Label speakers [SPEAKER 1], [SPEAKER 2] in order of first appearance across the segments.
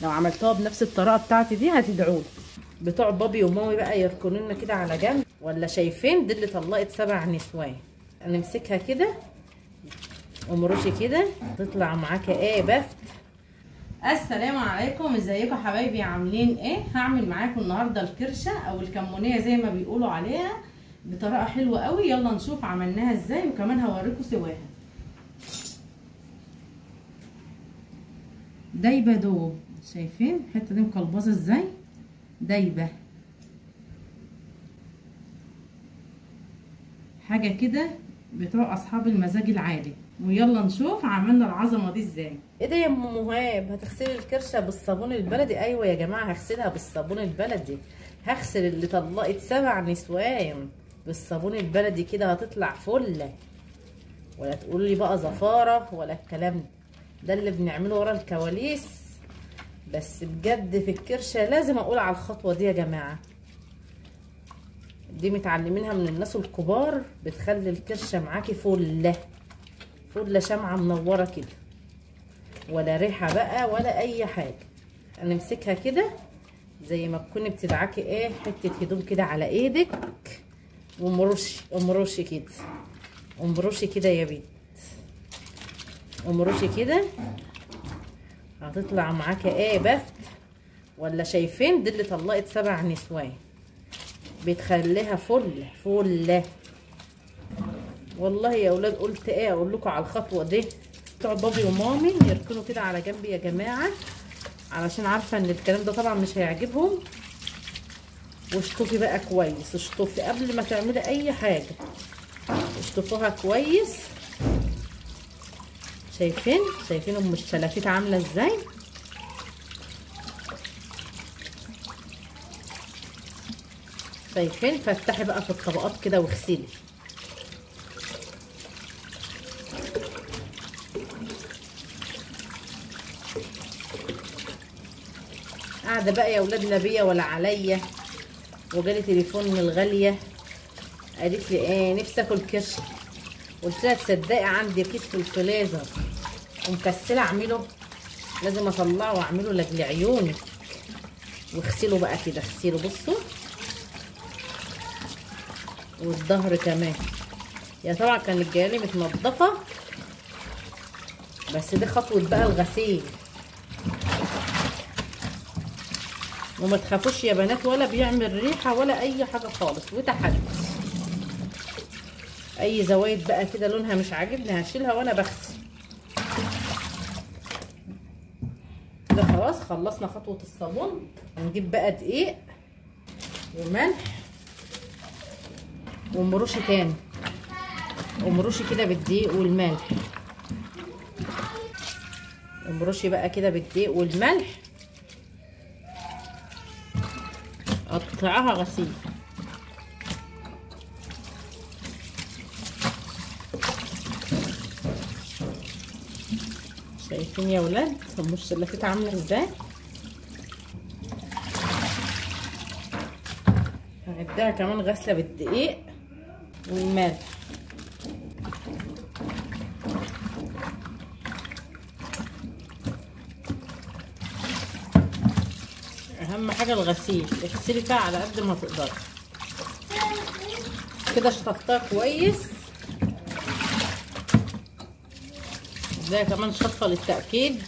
[SPEAKER 1] لو عملتوها بنفس الطريقه بتاعتي دي هتدعوا لي. بتوع بابي ومامي بقى يركنوا لنا كده على جنب، ولا شايفين دي اللي طلقت 7 نسوان. نمسكها كده ومرشي كده تطلع معاك ايه بفت. السلام عليكم، ازيكم حبايبي، عاملين ايه؟ هعمل معاكم النهارده الكرشه او الكمونيه زي ما بيقولوا عليها بطريقه حلوه قوي. يلا نشوف عملناها ازاي، وكمان هوريكم سواها. دايبه دوب، شايفين الحته دي مقلبصه ازاي؟ دايبه حاجه كده بتوع اصحاب المزاج العالي. ويلا نشوف عملنا العظمه دي ازاي. ايه ده يا ام مهاب؟ هتغسلي الكرشه بالصابون البلدي؟ ايوه يا جماعه هغسلها بالصابون البلدي. هغسل اللي طلقت 7 نسوان بالصابون البلدي كده، هتطلع فله. ولا تقولوا لي بقى زفاره ولا الكلام ده اللي بنعمله ورا الكواليس. بس بجد في الكرشه لازم اقول على الخطوه دي يا جماعه، دي متعلمينها من الناس الكبار، بتخلي الكرشه معاكي فله فله شمعه منوره كده، ولا ريحه بقى ولا اي حاجه. نمسكها كده زي ما تكوني بتدعكي ايه حته هدوم كده على ايدك، ومرشي كده، ومرشي كده يا بنت، ومرشي كده هتطلع معاكي ايه بفت. ولا شايفين دي اللي طلقت 7 نسوان، بتخليها فله. والله يا اولاد قلت ايه اقول لكم على الخطوه دي. بتوع بابي ومامي يركنوا كده على جنب يا جماعه، علشان عارفه ان الكلام ده طبعا مش هيعجبهم. واشطفي بقى كويس، اشطفي قبل ما تعملي اي حاجه، اشطفوها كويس. شايفين ام الشلافيت عامله ازاي؟ شايفين؟ فتحي بقى في الطبقات كده واغسلي. قاعده بقى يا اولاد لا بيا ولا عليا، وجالي تليفون من الغاليه قالت لي ايه نفسي اكل كرشه. قلت لها تصدقي عندي كيس في الفريزر ومكسله اعمله، لازم اطلعه واعمله لاجل عيوني. واغسله بقى كده، اغسله بصوا، والظهر كمان. يا طبعا كانت جايه لي متنضفه، بس دي خطوه بقى الغسيل. وما تخافوش يا بنات، ولا بيعمل ريحه ولا اي حاجه خالص. وتحدي اي زوايد بقى كده لونها مش عاجبني هشيلها وانا بغسل. كده خلاص خلصنا خطوه الصابون. هنجيب بقى دقيق وملح ومرشي تاني، ومرشي كده بالدقيق والملح، ومرشي بقى كده بالدقيق والملح. قطعها غسيل. شايفين يا ولاد ام الشلافيت عامله ازاي؟ هنديها كمان غسله بالدقيق والملح. اهم حاجه الغسيل، اغسلي فيها على قد ما تقدري. كده شطفتها كويس، اديها كمان شطفه للتاكيد.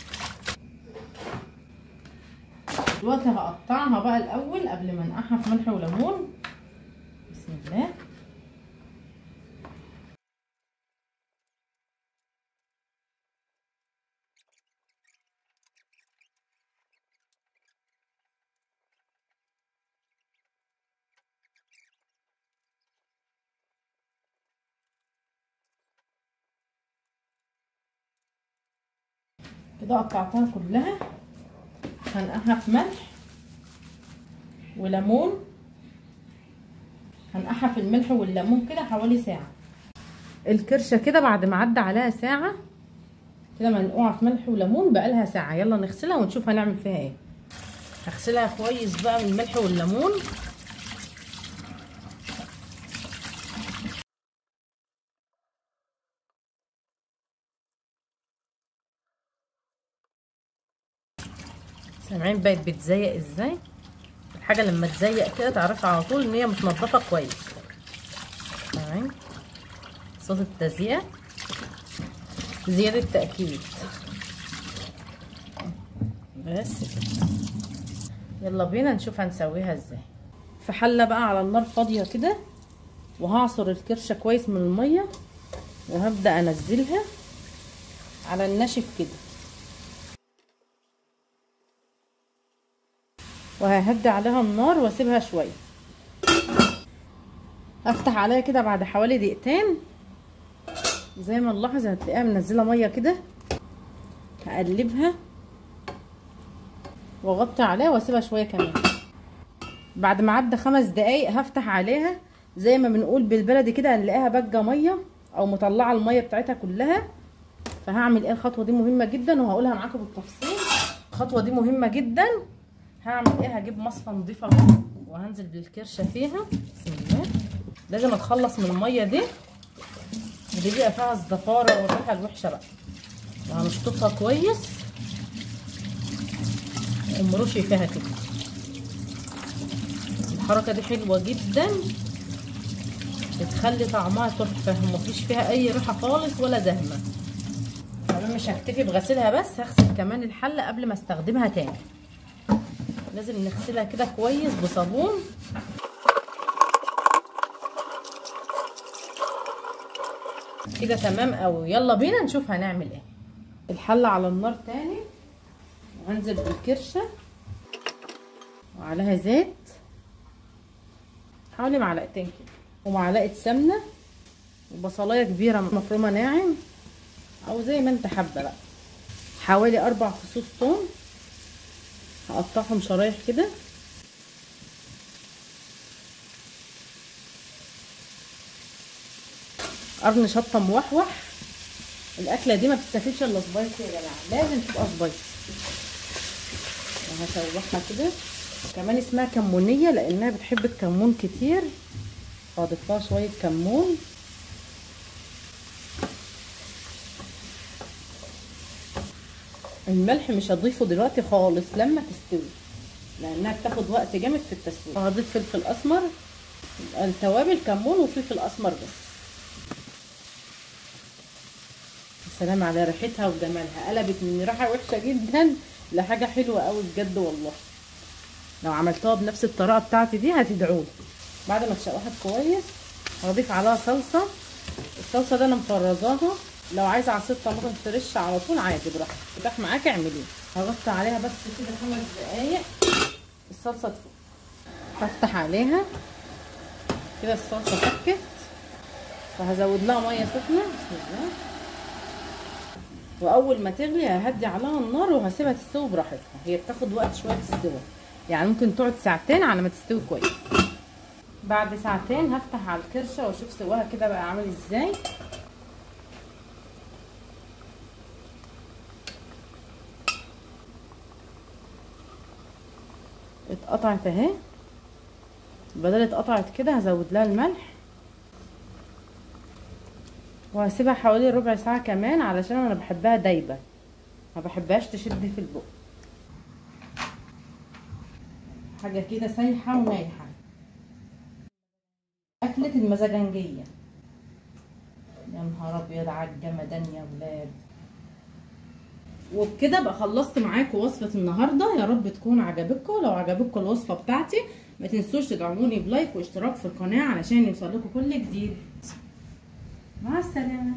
[SPEAKER 1] دلوقتي هقطعها بقى الاول قبل ما انقعها في ملح وليمون. بسم الله. كده قطعتها كلها، هنقعها في ملح وليمون. هنقعها في الملح والليمون كده حوالي ساعه. الكرشه كده بعد ما عدى عليها ساعه كده منقوعه في ملح وليمون بقالها ساعه. يلا نغسلها ونشوف هنعمل فيها ايه. هغسلها كويس بقى من الملح والليمون. سامعين بقت بتزيق ازاي؟ الحاجه لما تزيق كده تعرفي على طول ان هي متنضفه كويس. سامعين صوت التزييق؟ زياده تاكيد. بس كده. يلا بينا نشوف هنسويها ازاي. في حله بقى على النار فاضيه كده، وهعصر الكرشه كويس من الميه، وهبدا انزلها على الناشف كده، وههدي عليها النار واسيبها شويه. هفتح عليها كده بعد حوالي دقيقتين، زي ما نلاحظ هتلاقيها منزله ميه كده. هقلبها واغطي عليها واسيبها شويه كمان. بعد ما عدى 5 دقايق هفتح عليها، زي ما بنقول بالبلدي كده هنلاقيها باجه ميه او مطلعه الميه بتاعتها كلها. فهعمل ايه؟ الخطوه دي مهمه جدا وهقولها معاكم بالتفصيل. الخطوه دي مهمه جدا. هعمل ايه؟ هجيب مصفى نضيفه وهنزل بالكرشه فيها. بسم الله. لازم اتخلص من الميه دي بيبقى فيها الزفاره والريحه الوحشه بقى، وهنشطفها كويس ومرشي فيها كده. الحركه دي حلوه جدا، بتخلي طعمها تحفه ومفيش فيها اي ريحه خالص ولا زهمه. كمان مش هكتفي بغسلها بس، هغسل كمان الحله قبل ما استخدمها تاني. لازم نغسلها كده كويس بصابون. كده تمام قوي. يلا بينا نشوف هنعمل ايه. الحله على النار تاني، وهنزل بالكرشه وعليها زيت حوالي معلقتين كده، ومعلقه سمنه، وبصلايه كبيره مفرومه ناعم او زي ما انت حابه بقى. حوالي 4 فصوص ثوم هقطعهم شرايح كده. قرن شطه موحوح. الاكله دي ما بتتاكلش الا سبايسي يا جماعه، لازم تبقى سبايسي. وهشوحها كده. كمان اسمها كمونيه لانها بتحب الكمون كتير، فاضيف لها شويه كمون. الملح مش هضيفه دلوقتي خالص، لما تستوي، لانها بتاخد وقت جامد في التسويه. وهضيف فلفل اسمر. التوابل كمون وفلفل اسمر بس. سلام على ريحتها وجمالها، قلبت من ريحه وحشه جدا لحاجه حلوه قوي بجد والله. لو عملتوها بنفس الطريقه بتاعتي دي هتدعوا لي. بعد ما اتشوحت كويس هضيف عليها صلصه. الصلصه دي انا مفرزاها، لو عايزه عصير طماطم فريش على طول عادي براحتك، تفتح معاكي اعمليه. هغطي عليها بس كده 5 دقايق الصلصه تفك. هفتح عليها كده، الصلصه فكت، فهزود لها ميه سخنه. بسم الله. واول ما تغلي ههدي عليها النار وهسيبها تستوي براحتها. هي بتاخد وقت شويه في السوا، يعني ممكن تقعد 2 ساعات على ما تستوي كويس. بعد 2 ساعات هفتح على الكرشه واشوف سواها كده بقى عامل ازاي. اتقطعت اهي. بدل اتقطعت كده هزود لها الملح، وهسيبها حوالي ربع ساعه كمان علشان انا بحبها دايبه، ما بحبهاش تشد في البق. حاجه كده سايحه ونايحه، اكله المزاجنجيه. يا نهار ابيض على الجمدان يا ولاد. وبكده بقى خلصت معاكم وصفه النهارده. يا رب تكون عجبتكم. لو عجبتكم الوصفه بتاعتي ما تنسوش تدعموني بلايك واشتراك في القناه علشان يوصلكم كل جديد. مع السلامه.